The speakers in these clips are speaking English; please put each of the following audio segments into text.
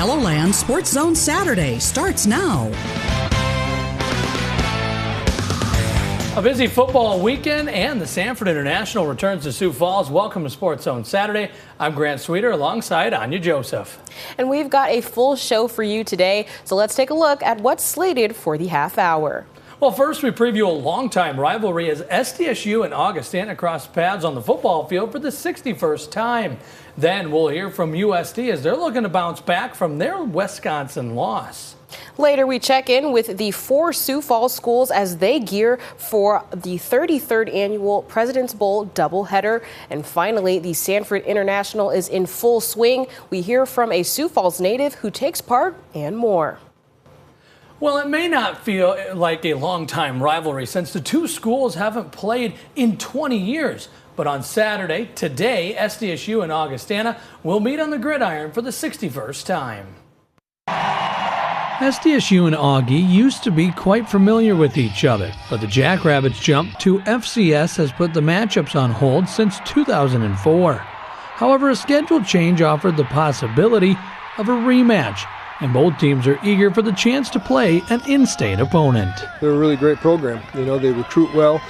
Helloland Sportzone Saturday starts now. A busy football weekend, and the Sanford International returns to Sioux Falls. Welcome to Sportzone Saturday. I'm Grant Sweeter alongside Anya Joseph. And we've got a full show for you today, so let's take a look at what's slated for the half hour. Well, first we preview a longtime rivalry as SDSU and Augustana cross paths on the football field for the 61st time. Then we'll hear from USD as they're looking to bounce back from their Wisconsin loss. Later, we check in with the 4 Sioux Falls schools as they gear for the 33rd annual President's Bowl doubleheader. And finally, the Sanford International is in full swing. We hear from a Sioux Falls native who takes part and more. Well, it may not feel like a long-time rivalry since the two schools haven't played in 20 years. But on Saturday, today, SDSU and Augustana will meet on the gridiron for the 61st time. SDSU and Augie used to be quite familiar with each other, but the Jackrabbits jump to FCS has put the matchups on hold since 2004. However, a schedule change offered the possibility of a rematch, and both teams are eager for the chance to play an in-state opponent. They're a really great program. You know, they recruit well.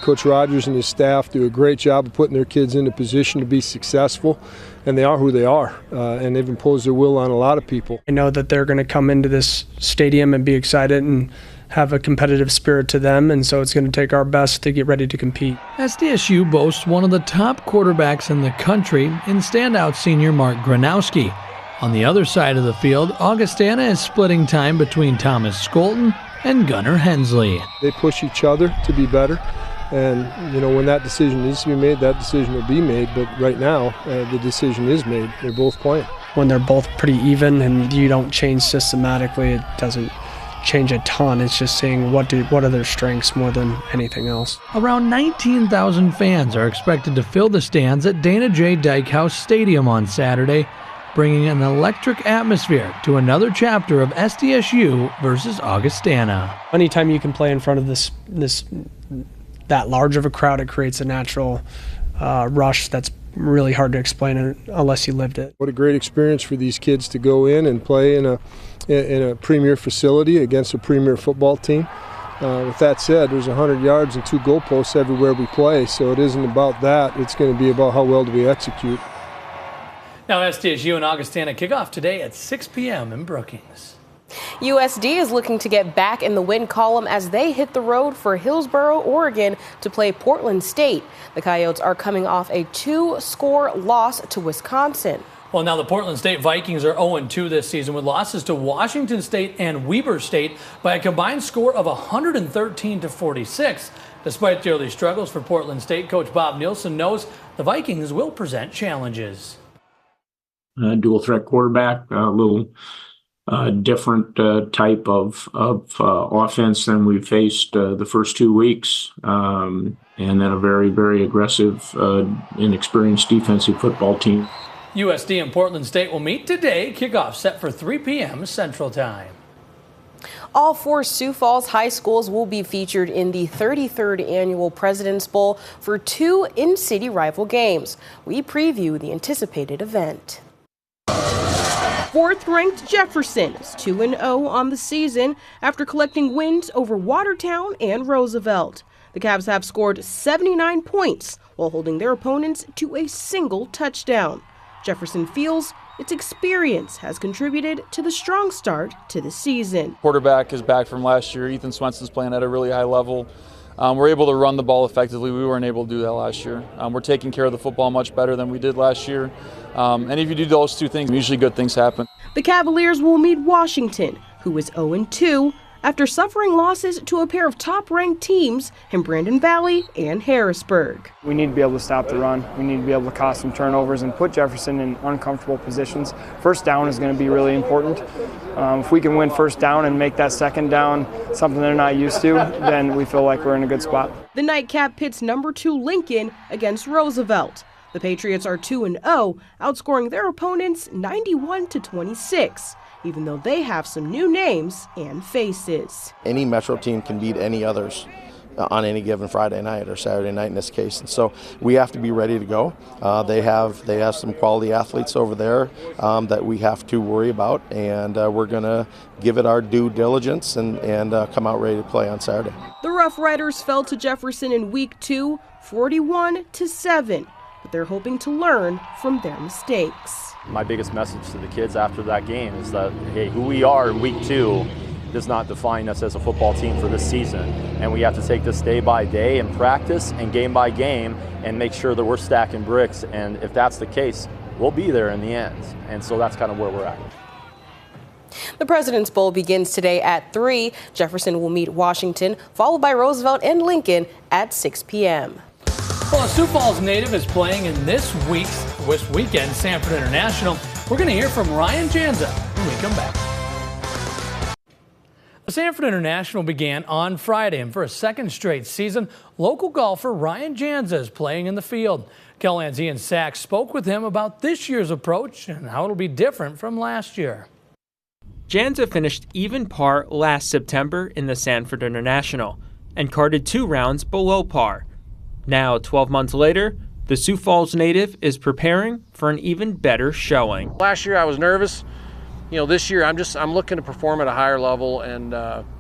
Coach Rogers and his staff do a great job of putting their kids in a position to be successful, and they are who they are, and they've imposed their will on a lot of people. I know that they're going to come into this stadium and be excited and have a competitive spirit to them, and so it's going to take our best to get ready to compete. SDSU boasts one of the top quarterbacks in the country in standout senior Mark Gronowski. On the other side of the field, Augustana is splitting time between Thomas Skolton and Gunnar Hensley. They push each other to be better, and you know, when that decision needs to be made, that decision will be made, but right now the decision is made. They're both playing. When they're both pretty even and you don't change systematically, it doesn't change a ton. It's just seeing what are their strengths more than anything else. Around 19,000 fans are expected to fill the stands at Dana J. Dykehouse Stadium on Saturday, bringing an electric atmosphere to another chapter of SDSU versus Augustana. Anytime you can play in front of that large of a crowd, it creates a natural rush that's really hard to explain unless you lived it. What a great experience for these kids to go in and play in a premier facility against a premier football team. With that said, there's 100 yards and 2 goalposts everywhere we play, so it isn't about that. It's going to be about how well do we execute. Now SDSU and Augustana kick off today at 6 p.m. in Brookings. USD is looking to get back in the win column as they hit the road for Hillsboro, Oregon to play Portland State. The Coyotes are coming off a 2-score loss to Wisconsin. Well, now the Portland State Vikings are 0-2 this season with losses to Washington State and Weber State by a combined score of 113-46. Despite the early struggles for Portland State, Coach Bob Nielsen knows the Vikings will present challenges. Dual threat quarterback, a little different type of offense than we faced the first 2 weeks, and then a very, very aggressive, inexperienced defensive football team. USD and Portland State will meet today. Kickoff set for 3 p.m. Central Time. All 4 Sioux Falls high schools will be featured in the 33rd annual President's Bowl for 2 in-city rival games. We preview the anticipated event. 4th-ranked Jefferson is 2-0 on the season after collecting wins over Watertown and Roosevelt. The Cavs have scored 79 points while holding their opponents to a single touchdown. Jefferson feels its experience has contributed to the strong start to the season. Quarterback is back from last year. Ethan Swenson's playing at a really high level. We're able to run the ball effectively. We weren't able to do that last year. We're taking care of the football much better than we did last year. And if you do those 2 things, usually good things happen. The Cavaliers will meet Washington, who is 0-2, after suffering losses to a pair of top-ranked teams in Brandon Valley and Harrisburg. We need to be able to stop the run. We need to be able to cause some turnovers and put Jefferson in uncomfortable positions. First down is going to be really important. If we can win first down and make that second down something they're not used to, then we feel like we're in a good spot. The nightcap pits number 2 Lincoln against Roosevelt. The Patriots are 2-0, outscoring their opponents 91-26. Even though they have some new names and faces. Any Metro team can beat any others. on any given Friday night or Saturday night in this case. And so we have to be ready to go. They have some quality athletes over there that we have to worry about, and we're going to give it our due diligence and come out ready to play on Saturday. The Rough Riders fell to Jefferson in week 2, 41-7, but they're hoping to learn from their mistakes. My biggest message to the kids after that game is that, hey, who we are in week 2 does not define us as a football team for this season. And we have to take this day by day and practice and game by game and make sure that we're stacking bricks. And if that's the case, we'll be there in the end. And so that's kind of where we're at. The President's Bowl begins today at 3. Jefferson will meet Washington, followed by Roosevelt and Lincoln at 6 p.m. Well, a Sioux Falls native is playing in this weekend's Sanford International. We're going to hear from Ryan Janza when we come back. The Sanford International began on Friday, and for a second straight season, local golfer Ryan Janza is playing in the field. KELOLAND's Ian Sachs spoke with him about this year's approach and how it'll be different from last year. Janza finished even par last September in the Sanford International and carded 2 rounds below par. Now, 12 months later, the Sioux Falls native is preparing for an even better showing. Last year I was nervous. This year I'm looking to perform at a higher level, and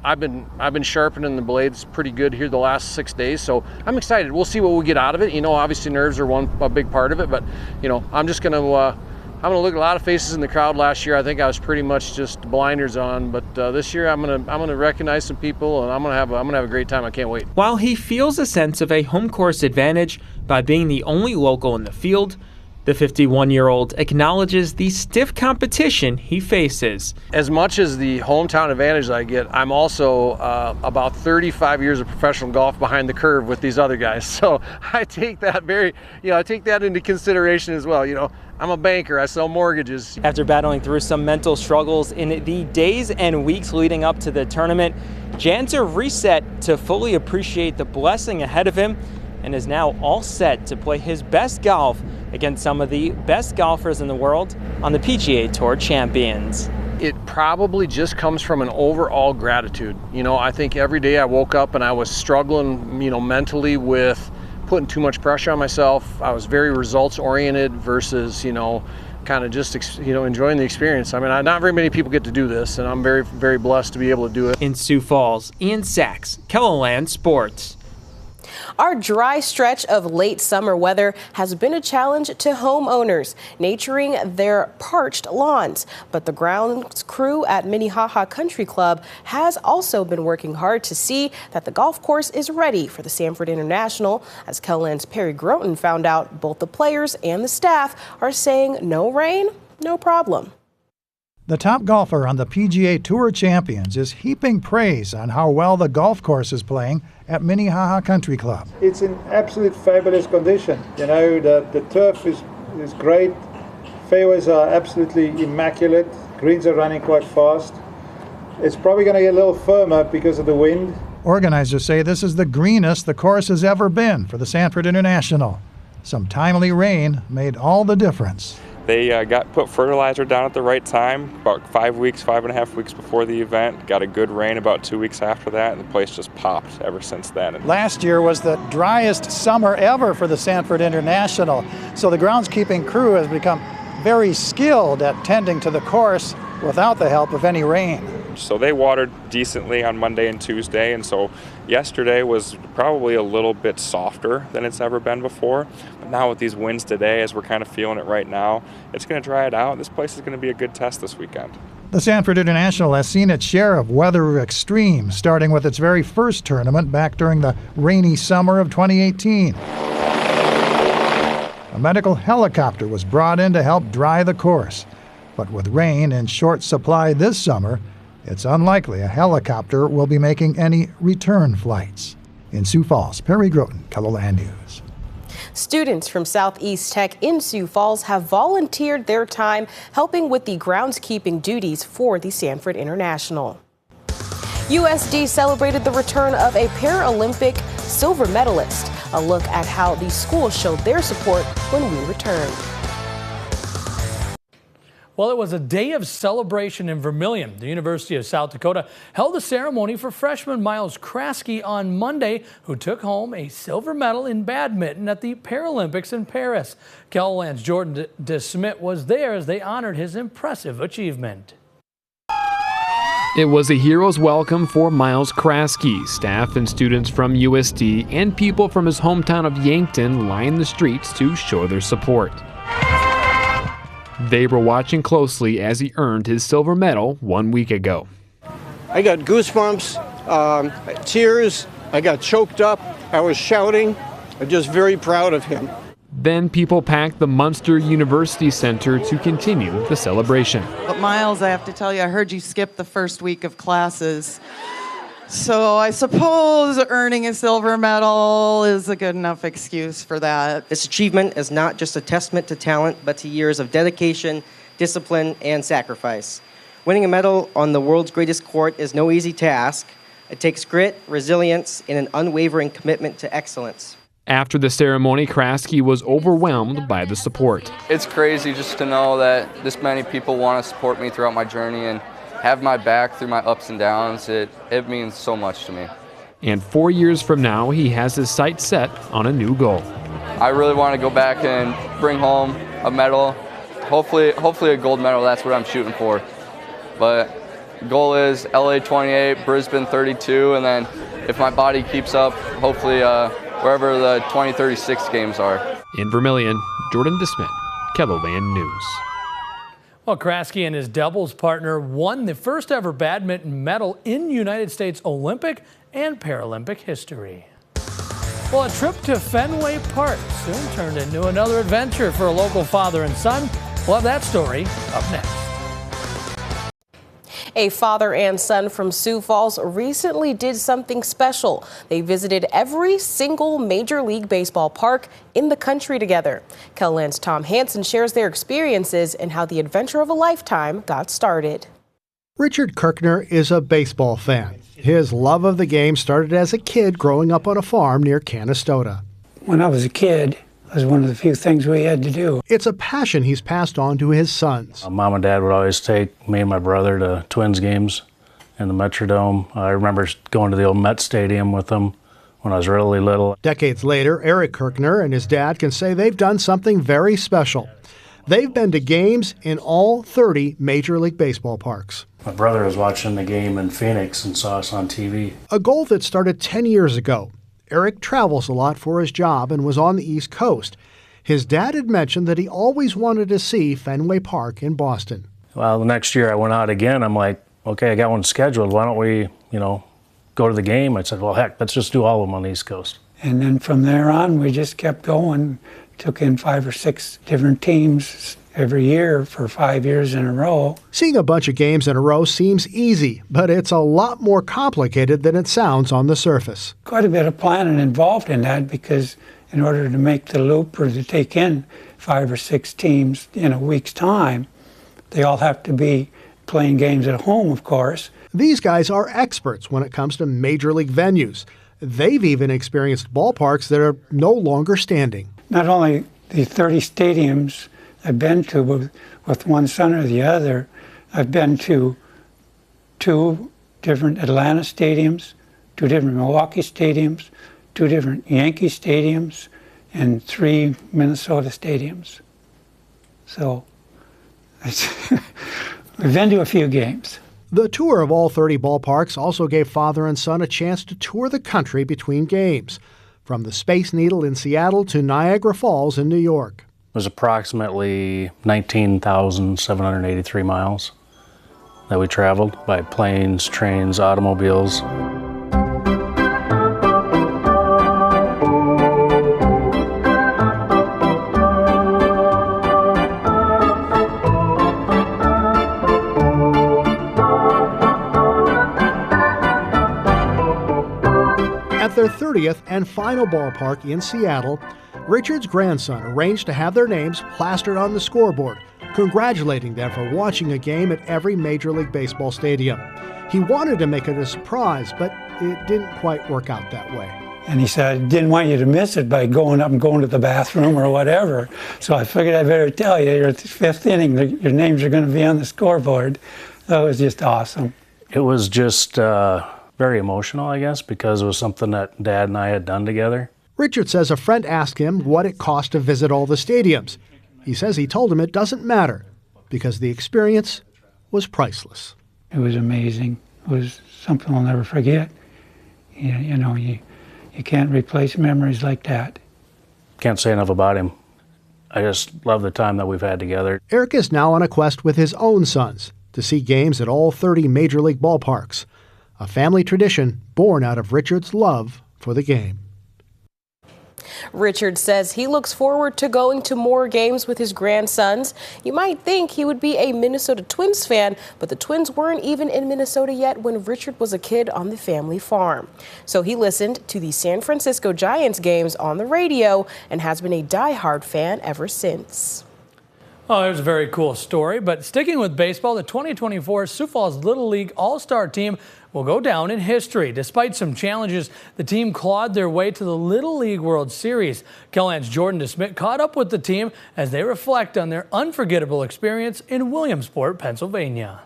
I've been sharpening the blades pretty good here the last 6 days. So I'm excited. We'll see what we get out of it. Obviously nerves are a big part of it, but I'm just gonna look at a lot of faces in the crowd. Last year I think I was pretty much just blinders on, but this year I'm gonna recognize some people, and I'm gonna have a great time. I can't wait. While he feels a sense of a home course advantage by being the only local in the field, the 51-year-old acknowledges the stiff competition he faces. As much as the hometown advantage I get, I'm also about 35 years of professional golf behind the curve with these other guys. So I take that into consideration as well. I'm a banker, I sell mortgages. After battling through some mental struggles in the days and weeks leading up to the tournament, Janza reset to fully appreciate the blessing ahead of him and is now all set to play his best golf against some of the best golfers in the world on the PGA Tour Champions. It probably just comes from an overall gratitude. I think every day I woke up and I was struggling, mentally with putting too much pressure on myself. I was very results oriented versus, kind of just, enjoying the experience. I mean, not very many people get to do this, and I'm very, very blessed to be able to do it. In Sioux Falls, Ian Sachs, KELOLAND Sports. Our dry stretch of late summer weather has been a challenge to homeowners, naturing their parched lawns. But the grounds crew at Minnehaha Country Club has also been working hard to see that the golf course is ready for the Sanford International. As KELOLAND's Perry Groten found out, both the players and the staff are saying no rain, no problem. The top golfer on the PGA Tour Champions is heaping praise on how well the golf course is playing at Minnehaha Country Club. It's in absolute fabulous condition. The turf is great. Fairways are absolutely immaculate. Greens are running quite fast. It's probably going to get a little firmer because of the wind. Organizers say this is the greenest the course has ever been for the Sanford International. Some timely rain made all the difference. They put fertilizer down at the right time, about 5.5 weeks before the event. Got a good rain about 2 weeks after that, and the place just popped ever since then. Last year was the driest summer ever for the Sanford International, so the groundskeeping crew has become very skilled at tending to the course without the help of any rain. So they watered decently on Monday and Tuesday, and so yesterday was probably a little bit softer than it's ever been before. But now with these winds today, as we're kind of feeling it right now, it's going to dry it out. This place is going to be a good test this weekend. The Sanford International has seen its share of weather extremes, starting with its very first tournament back during the rainy summer of 2018. A medical helicopter was brought in to help dry the course. But with rain in short supply this summer, it's unlikely a helicopter will be making any return flights. In Sioux Falls, Perry Groten, KELOLAND News. Students from Southeast Tech in Sioux Falls have volunteered their time helping with the groundskeeping duties for the Sanford International. USD celebrated the return of a Paralympic silver medalist. A look at how the school showed their support when we return. Well, it was a day of celebration in Vermilion. The University of South Dakota held a ceremony for freshman Miles Kraske on Monday, who took home a silver medal in badminton at the Paralympics in Paris. KELOLAND's Jordan DeSmit was there as they honored his impressive achievement. It was a hero's welcome for Miles Kraske. Staff and students from USD and people from his hometown of Yankton lined the streets to show their support. They were watching closely as he earned his silver medal 1 week ago. I got goosebumps, tears, I got choked up, I was shouting. I'm just very proud of him. Then people packed the Munster University Center to continue the celebration. But Miles, I have to tell you, I heard you skip the first week of classes. So I suppose earning a silver medal is a good enough excuse for that. This achievement is not just a testament to talent, but to years of dedication, discipline, and sacrifice. Winning a medal on the world's greatest court is no easy task. It takes grit, resilience, and an unwavering commitment to excellence. After the ceremony, Kraske was overwhelmed by the support. It's crazy just to know that this many people want to support me throughout my journey and have my back through my ups and downs. It means so much to me. And 4 years from now, he has his sights set on a new goal. I really want to go back and bring home a medal. Hopefully a gold medal. That's what I'm shooting for. But goal is LA 28, Brisbane 32, and then if my body keeps up, hopefully wherever the 2036 games are. In Vermilion, Jordan DeSmit, KELOLAND News. Well, Kraske and his doubles partner won the first ever badminton medal in United States Olympic and Paralympic history. Well, a trip to Fenway Park soon turned into another adventure for a local father and son. We'll have that story up next. A father and son from Sioux Falls recently did something special. They visited every single Major League Baseball park in the country together. KELOLAND's Tom Hansen shares their experiences and how the adventure of a lifetime got started. Richard Kirkner is a baseball fan. His love of the game started as a kid growing up on a farm near Canastota. When I was a kid, it was one of the few things we had to do. It's a passion he's passed on to his sons. Mom and Dad would always take me and my brother to Twins games in the Metrodome. I remember going to the old Met Stadium with them when I was really little. Decades later, Eric Kirkner and his dad can say they've done something very special. They've been to games in all 30 Major League Baseball parks. My brother was watching the game in Phoenix and saw us on TV. A goal that started 10 years ago. Eric travels a lot for his job and was on the East Coast. His dad had mentioned that he always wanted to see Fenway Park in Boston. Well, the next year I went out again. I'm like, okay, I got one scheduled. Why don't we, go to the game? I said, well, heck, let's just do all of them on the East Coast. And then from there on, we just kept going, took in 5 or 6 different teams every year for 5 years in a row. Seeing a bunch of games in a row seems easy, but it's a lot more complicated than it sounds on the surface. Quite a bit of planning involved in that, because in order to make the loop or to take in 5 or 6 teams in a week's time, they all have to be playing games at home, of course. These guys are experts when it comes to major league venues. They've even experienced ballparks that are no longer standing. Not only the 30 stadiums I've been to with one son or the other, I've been to 2 different Atlanta stadiums, 2 different Milwaukee stadiums, 2 different Yankee stadiums, and 3 Minnesota stadiums. So we've been to a few games. The tour of all 30 ballparks also gave father and son a chance to tour the country between games, from the Space Needle in Seattle to Niagara Falls in New York. It was approximately 19,783 miles that we traveled by planes, trains, automobiles. At their 30th and final ballpark in Seattle, Richard's grandson arranged to have their names plastered on the scoreboard, congratulating them for watching a game at every Major League Baseball stadium. He wanted to make it a surprise, but it didn't quite work out that way. And he said, I didn't want you to miss it by going up and going to the bathroom or whatever. So I figured I better tell you, you're at the 5th inning, your names are going to be on the scoreboard. That was just awesome. It was just very emotional, I guess, because it was something that Dad and I had done together. Richard says a friend asked him what it cost to visit all the stadiums. He says he told him it doesn't matter because the experience was priceless. It was amazing. It was something I'll never forget. You can't replace memories like that. Can't say enough about him. I just love the time that we've had together. Eric is now on a quest with his own sons to see games at all 30 Major League ballparks, a family tradition born out of Richard's love for the game. Richard says he looks forward to going to more games with his grandsons. You might think he would be a Minnesota Twins fan, but the Twins weren't even in Minnesota yet when Richard was a kid on the family farm. So he listened to the San Francisco Giants games on the radio and has been a diehard fan ever since. Oh, there's a very cool story. But sticking with baseball, the 2024 Sioux Falls Little League All-Star team will go down in history. Despite some challenges, the team clawed their way to the Little League World Series. KELOLAND's Jordan DeSmit caught up with the team as they reflect on their unforgettable experience in Williamsport, Pennsylvania.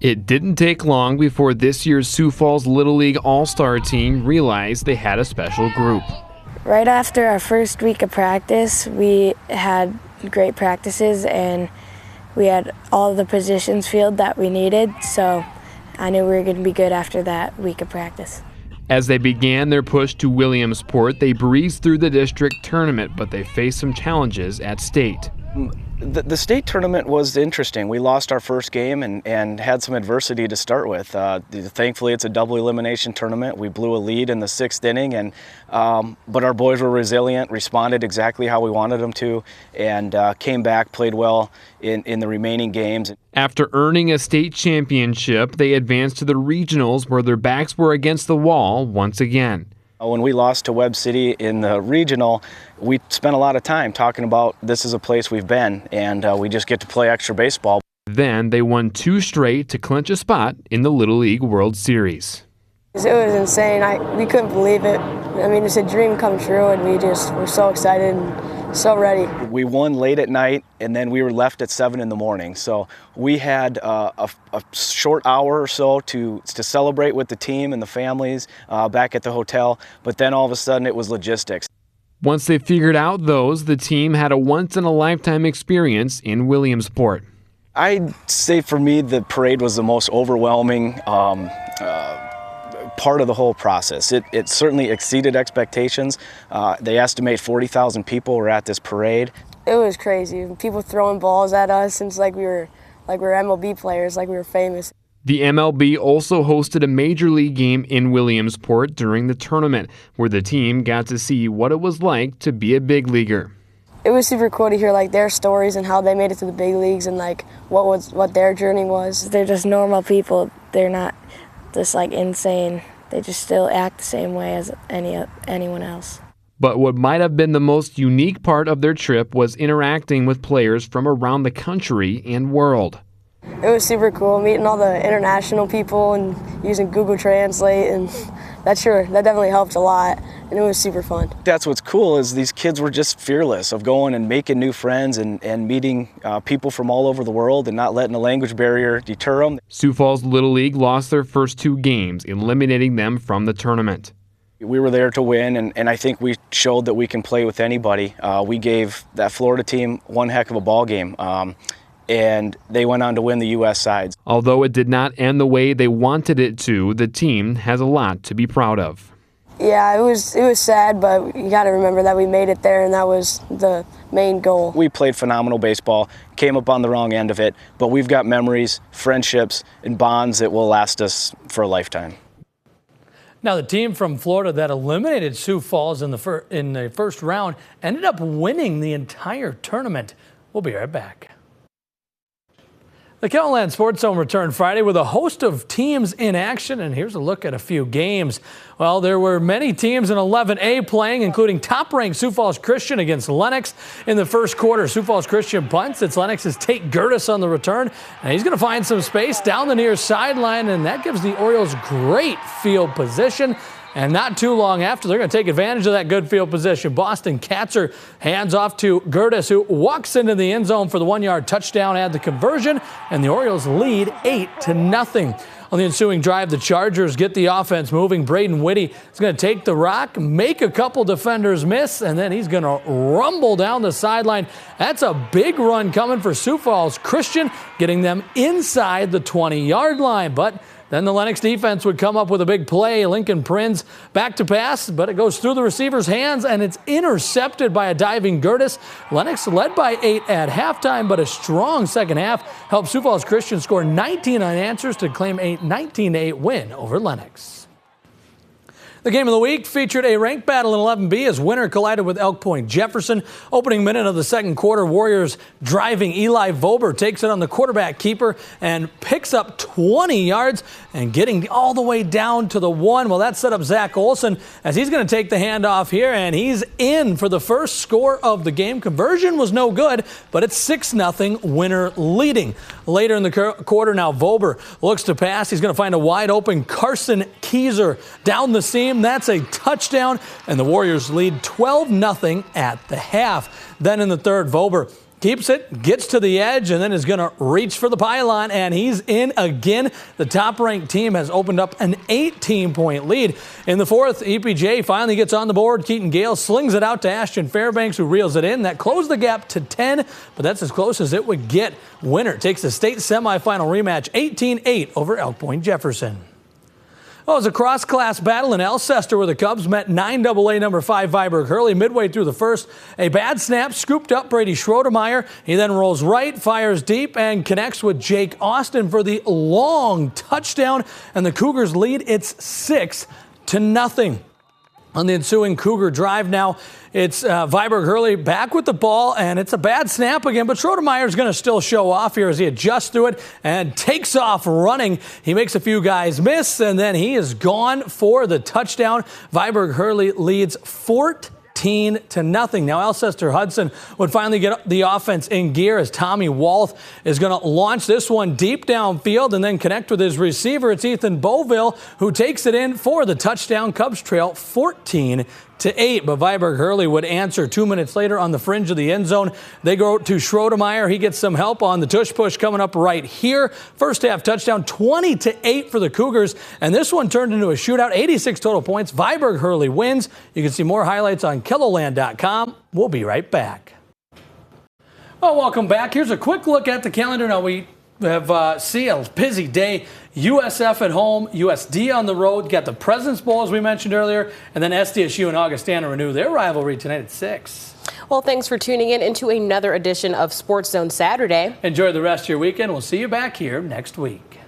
It didn't take long before this year's Sioux Falls Little League All-Star team realized they had a special group. Right after our first week of practice, we had great practices and we had all the positions filled that we needed, so I knew we were going to be good after that week of practice. As they began their push to Williamsport, they breezed through the district tournament, but they faced some challenges at state. The state tournament was interesting. We lost our first game and had some adversity to start with. Thankfully, it's a double elimination tournament. We blew a lead in the 6th inning, but our boys were resilient, responded exactly how we wanted them to, and came back, played well in the remaining games. After earning a state championship, they advanced to the regionals where their backs were against the wall once again. When we lost to Webb City in the regional, we spent a lot of time talking about this is a place we've been, and we just get to play extra baseball. Then they won 2 straight to clinch a spot in the Little League World Series. It was insane. We couldn't believe it. I mean, it's a dream come true, and we just were so excited and so ready. We won late at night, and then we were left at 7 in the morning. So we had a short hour or so to celebrate with the team and the families back at the hotel, but then all of a sudden it was logistics. Once they figured out those, the team had a once-in-a-lifetime experience in Williamsport. I'd say for me the parade was the most overwhelming part of the whole process. It certainly exceeded expectations. They estimate 40,000 people were at this parade. It was crazy. People throwing balls at us since we were MLB players, like we were famous. The MLB also hosted a major league game in Williamsport during the tournament, where the team got to see what it was like to be a big leaguer. It was super cool to hear their stories and how they made it to the big leagues and what their journey was. They're just normal people. They're not just insane. They just still act the same way as anyone else. But what might have been the most unique part of their trip was interacting with players from around the country and world. It was super cool meeting all the international people and using Google Translate, and that definitely helped a lot, and it was super fun. That's what's cool is these kids were just fearless of going and making new friends and meeting people from all over the world and not letting a language barrier deter them. Sioux Falls Little League lost their first 2 games, eliminating them from the tournament. We were there to win, and I think we showed that we can play with anybody. We gave that Florida team one heck of a ball game. And they went on to win the U.S. sides. Although it did not end the way they wanted it to, the team has a lot to be proud of. Yeah, it was sad, but you got to remember that we made it there, and that was the main goal. We played phenomenal baseball, came up on the wrong end of it, but we've got memories, friendships, and bonds that will last us for a lifetime. Now, the team from Florida that eliminated Sioux Falls in the first round ended up winning the entire tournament. We'll be right back. The KELOLAND Sportzone returned Friday with a host of teams in action, and here's a look at a few games. Well, there were many teams in 11A playing, including top-ranked Sioux Falls Christian against Lennox in the first quarter. Sioux Falls Christian punts. It's Lennox's Tate Gertis on the return, and he's going to find some space down the near sideline, and that gives the Orioles great field position. And not too long after, they're going to take advantage of that good field position. Boston Katzer hands off to Gertis, who walks into the end zone for the 1-yard touchdown, add the conversion, and the Orioles lead 8-0. On the ensuing drive, the Chargers get the offense moving. Braden Whitty is going to take the rock, make a couple defenders miss, and then he's going to rumble down the sideline. That's a big run coming for Sioux Falls Christian, getting them inside the 20-yard line. But then the Lennox defense would come up with a big play. Lincoln Prinz back to pass, but it goes through the receiver's hands, and it's intercepted by a diving Gertis. Lennox led by 8 at halftime, but a strong second half helped Sioux Falls Christian score 19 unanswered to claim a 19-8 win over Lennox. The game of the week featured a ranked battle in 11B as Winter collided with Elk Point Jefferson. Opening minute of the second quarter, Warriors driving. Eli Vober takes it on the quarterback keeper and picks up 20 yards and getting all the way down to the 1. Well, that set up Zach Olson as he's going to take the handoff here, and he's in for the first score of the game. Conversion was no good, but it's 6-0 Winter leading. Later in the quarter now, Vober looks to pass. He's going to find a wide open Carson Keyser down the seam. That's a touchdown, and the Warriors lead 12-0 at the half. Then in the third, Vober keeps it, gets to the edge, and then is going to reach for the pylon, and he's in again. The top-ranked team has opened up an 18-point lead. In the fourth, EPJ finally gets on the board. Keaton Gale slings it out to Ashton Fairbanks, who reels it in. That closed the gap to 10, but that's as close as it would get. Winner takes the state semifinal rematch, 18-8 over Elk Point Jefferson. Well, it was a cross-class battle in Alcester where the Cubs met 9AA number 5 Viborg Hurley midway through the first. A bad snap scooped up Brady Schroedermeyer. He then rolls right, fires deep, and connects with Jake Austin for the long touchdown. And the Cougars lead. It's 6-0. On the ensuing Cougar drive now, it's Viborg Hurley back with the ball, and it's a bad snap again, but Schroedermeyer is going to still show off here as he adjusts to it and takes off running. He makes a few guys miss, and then he is gone for the touchdown. Viborg Hurley leads 14-0. Now Alcester Hudson would finally get the offense in gear as Tommy Walth is going to launch this one deep downfield and then connect with his receiver. It's Ethan Boville who takes it in for the touchdown. Cubs trail 14-8, but Viborg Hurley would answer 2 minutes later on the fringe of the end zone. They go to Schroedermeyer. He gets some help on the tush push coming up right here. First half touchdown, 20-8 for the Cougars, and this one turned into a shootout. 86 total points. Viborg Hurley wins. You can see more highlights on KELOLAND.com. We'll be right back. Well, welcome back. Here's a quick look at the calendar. Now we have see a busy day. USF at home, USD on the road, got the President's Bowl as we mentioned earlier, and then SDSU and Augustana renew their rivalry tonight at 6. Well, thanks for tuning in into another edition of Sports Zone Saturday. Enjoy the rest of your weekend. We'll see you back here next week.